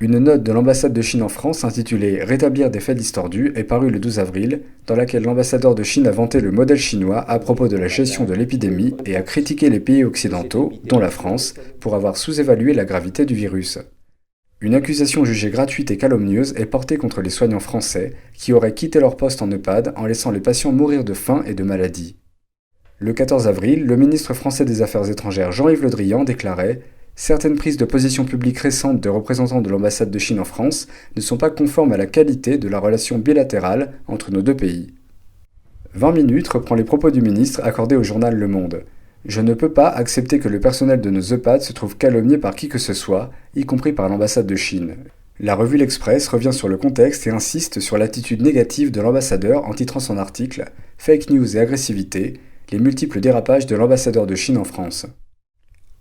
Une note de l'ambassade de Chine en France intitulée «Rétablir des faits distordus» est parue le 12 avril, dans laquelle l'ambassadeur de Chine a vanté le modèle chinois à propos de la gestion de l'épidémie et a critiqué les pays occidentaux, dont la France, pour avoir sous-évalué la gravité du virus. Une accusation jugée gratuite et calomnieuse est portée contre les soignants français qui auraient quitté leur poste en EHPAD en laissant les patients mourir de faim et de maladie. Le 14 avril, le ministre français des Affaires étrangères Jean-Yves Le Drian déclarait « Certaines prises de position publiques récentes de représentants de l'ambassade de Chine en France ne sont pas conformes à la qualité de la relation bilatérale entre nos deux pays. » 20 minutes reprend les propos du ministre accordés au journal Le Monde. « Je ne peux pas accepter que le personnel de nos EHPAD se trouve calomnié par qui que ce soit, y compris par l'ambassade de Chine. » La revue L'Express revient sur le contexte et insiste sur l'attitude négative de l'ambassadeur en titrant son article « Fake news et agressivité, les multiples dérapages de l'ambassadeur de Chine en France ».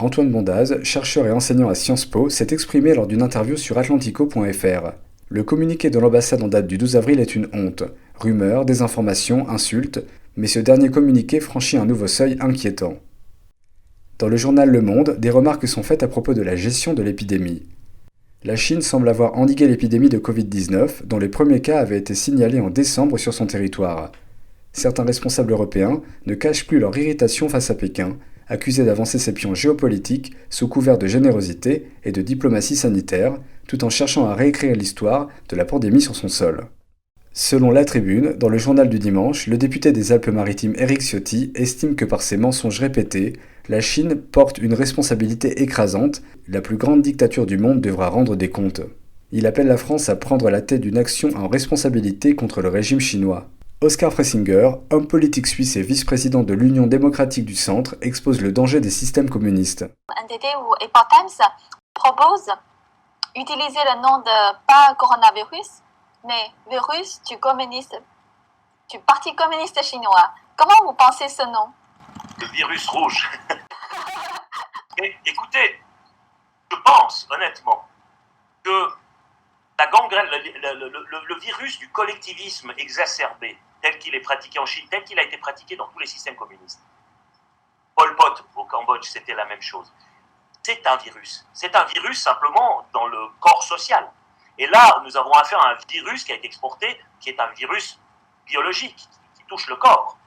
Antoine Bondaz, chercheur et enseignant à Sciences Po, s'est exprimé lors d'une interview sur atlantico.fr. Le communiqué de l'ambassade en date du 12 avril est une honte. Rumeurs, désinformations, insultes, mais ce dernier communiqué franchit un nouveau seuil inquiétant. Dans le journal Le Monde, des remarques sont faites à propos de la gestion de l'épidémie. La Chine semble avoir endigué l'épidémie de Covid-19, dont les premiers cas avaient été signalés en décembre sur son territoire. Certains responsables européens ne cachent plus leur irritation face à Pékin, accusé d'avancer ses pions géopolitiques sous couvert de générosité et de diplomatie sanitaire, tout en cherchant à réécrire l'histoire de la pandémie sur son sol. Selon La Tribune, dans le journal du dimanche, le député des Alpes-Maritimes Éric Ciotti estime que par ses mensonges répétés, la Chine porte une responsabilité écrasante, la plus grande dictature du monde devra rendre des comptes. Il appelle la France à prendre la tête d'une action en responsabilité contre le régime chinois. Oskar Fressinger, homme politique suisse et vice-président de l'Union démocratique du Centre, expose le danger des systèmes communistes. NTT ou Epoch Times propose d'utiliser le nom de pas coronavirus, mais virus du Parti communiste chinois. Comment vous pensez ce nom? Le virus rouge. Écoutez, je pense honnêtement que la gangrène, le virus du collectivisme exacerbé, tel qu'il est pratiqué en Chine, tel qu'il a été pratiqué dans tous les systèmes communistes. Pol Pot au Cambodge, c'était la même chose. C'est un virus. C'est un virus simplement dans le corps social. Et là, nous avons affaire à un virus qui a été exporté, qui est un virus biologique, qui touche le corps.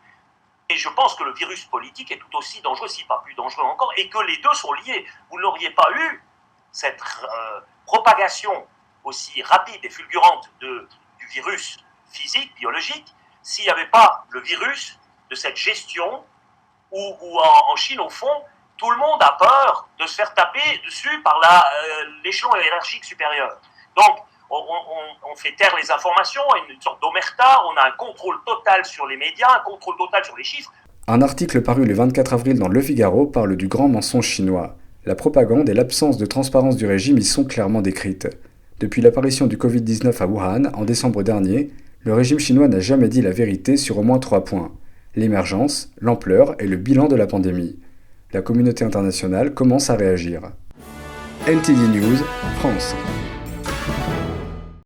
Et je pense que le virus politique est tout aussi dangereux, si pas plus dangereux encore, et que les deux sont liés. Vous n'auriez pas eu cette propagation aussi rapide et fulgurante du virus physique, biologique, s'il n'y avait pas le virus de cette gestion où en Chine, au fond, tout le monde a peur de se faire taper dessus par l'échelon hiérarchique supérieur. Donc, on fait taire les informations, une sorte d'omerta, on a un contrôle total sur les médias, un contrôle total sur les chiffres. Un article paru le 24 avril dans Le Figaro parle du grand mensonge chinois. La propagande et l'absence de transparence du régime y sont clairement décrites. Depuis l'apparition du Covid-19 à Wuhan, en décembre dernier, le régime chinois n'a jamais dit la vérité sur au moins 3 points. L'émergence, l'ampleur et le bilan de la pandémie. La communauté internationale commence à réagir. LTD News, France.